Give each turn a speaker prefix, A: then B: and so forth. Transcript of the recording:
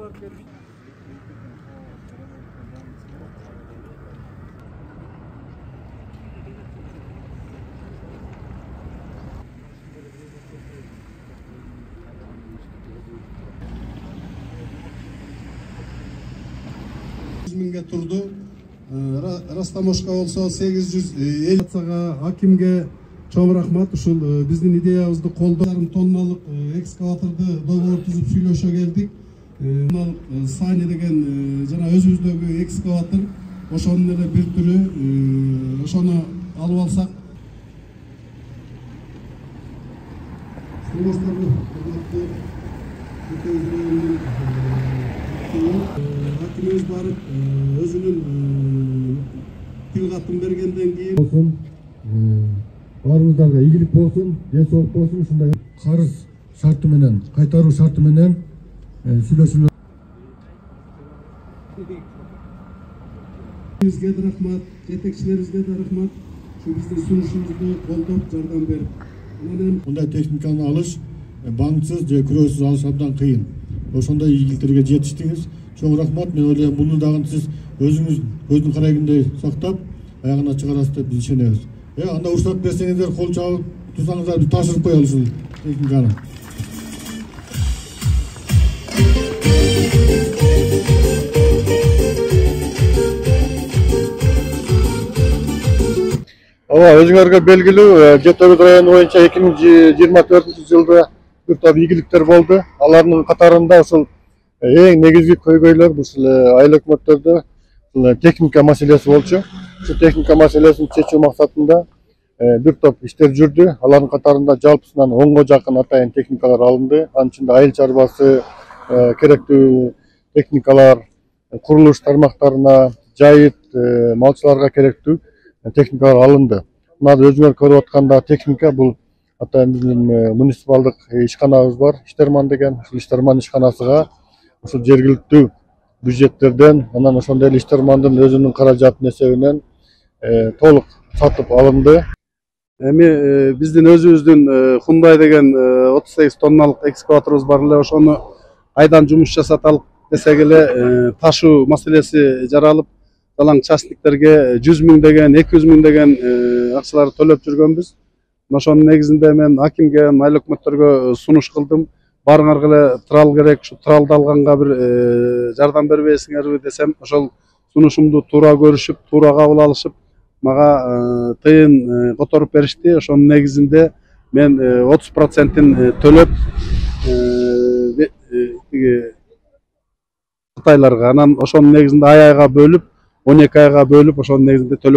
A: Миңге турду. Растамошка болсо 850 акимге чоң рахмат. Ушул биздин идеябызды колдоо. Тонналык экскаваторду договор түзүп сүйлөшө келдик. Сани деген жана өзүбүздөгү экскаватор ошонун эле бир түрү, ошону алып алсак. Акимimiz барып өзүнүн тил катын бергенден кийин болсун, баарыңыздарга ийгилик болсун, ден соолук болсун. Ушундай карыз шарты менен, кайтаруу шарты менен сүйлөшүүлөр. Бизге да рахмат, жетекчилерибизге да рахмат. Şu bizdin sunuşumuzu koldoп жардам берип. Мындай техниканы алыш банксыз же күрөөсүз алыш абдан кыйын. Ошондой ийгиликтерге жетиштиңиз. Чоң рахмат. Мен ойлойм, буну дагы сиз өзүңүз көздүн карайгындай сактап, аягына чыгарасыз деп биз ишенебиз. Анда уруксат берсеңиздер, кол чабып турсаңыздар, биз тапшырып коелу ушул техниканы. Өзүңөргө белгилүү, Жети Өгүт району боюнча 2024-жылда бир топ ийгиликтер болду. Алардын катарында ушул эң негизги көйгөйлөр ушул айыл өкмөттөрдө техника маселеси болчу. Ушул техника маселесин чечүү максатында бир топ иштер жүрдү. Алардын катарында жалпысынан 10го жакын атайын техникалар алынды. Анын ичинде айыл чарбасы керектүү техникалар, курулуш тармактарына, жайыт малчыларга керектүү техникалар алынды. Мына өзүңөр көрүп атканда техника бул атайын биздин муниципалдык ишканабыз бар, Иштерман деген. Ушул Иштерман ишканасыга ушул жергиликтүү бюджеттерден, анан ошондой эле Иштермандын өзүнүн каражатынын эсебинен толук сатып алынды. Эми биздин өзүбүздүн Хундай деген 38 тонналык экскаваторубуз бар эле. Ошону айдан жумуш жасаталык десек эле ташуу маселеси жаралып, далаң частниктерге 100 миң деген, 200 миң деген акчаларды төлөп жүргөнбүз. Ошонун негизинде мен акимге, айыл өкмөттөргө сунуш кылдым. Барыңарга эле трал керек, ушу тралды алганга бир жардам бербейсиңерби десем, ошол сунушумду туура көрүшүп, туура кабыл алышып, мага тыйын которуп беришти. Ошонун негизинде мен 30%-ин төлөп кытайларга, анан ошонун негизинде ай айга бөлүп, 12 айга бөлүп, ошонун негизинде төлөп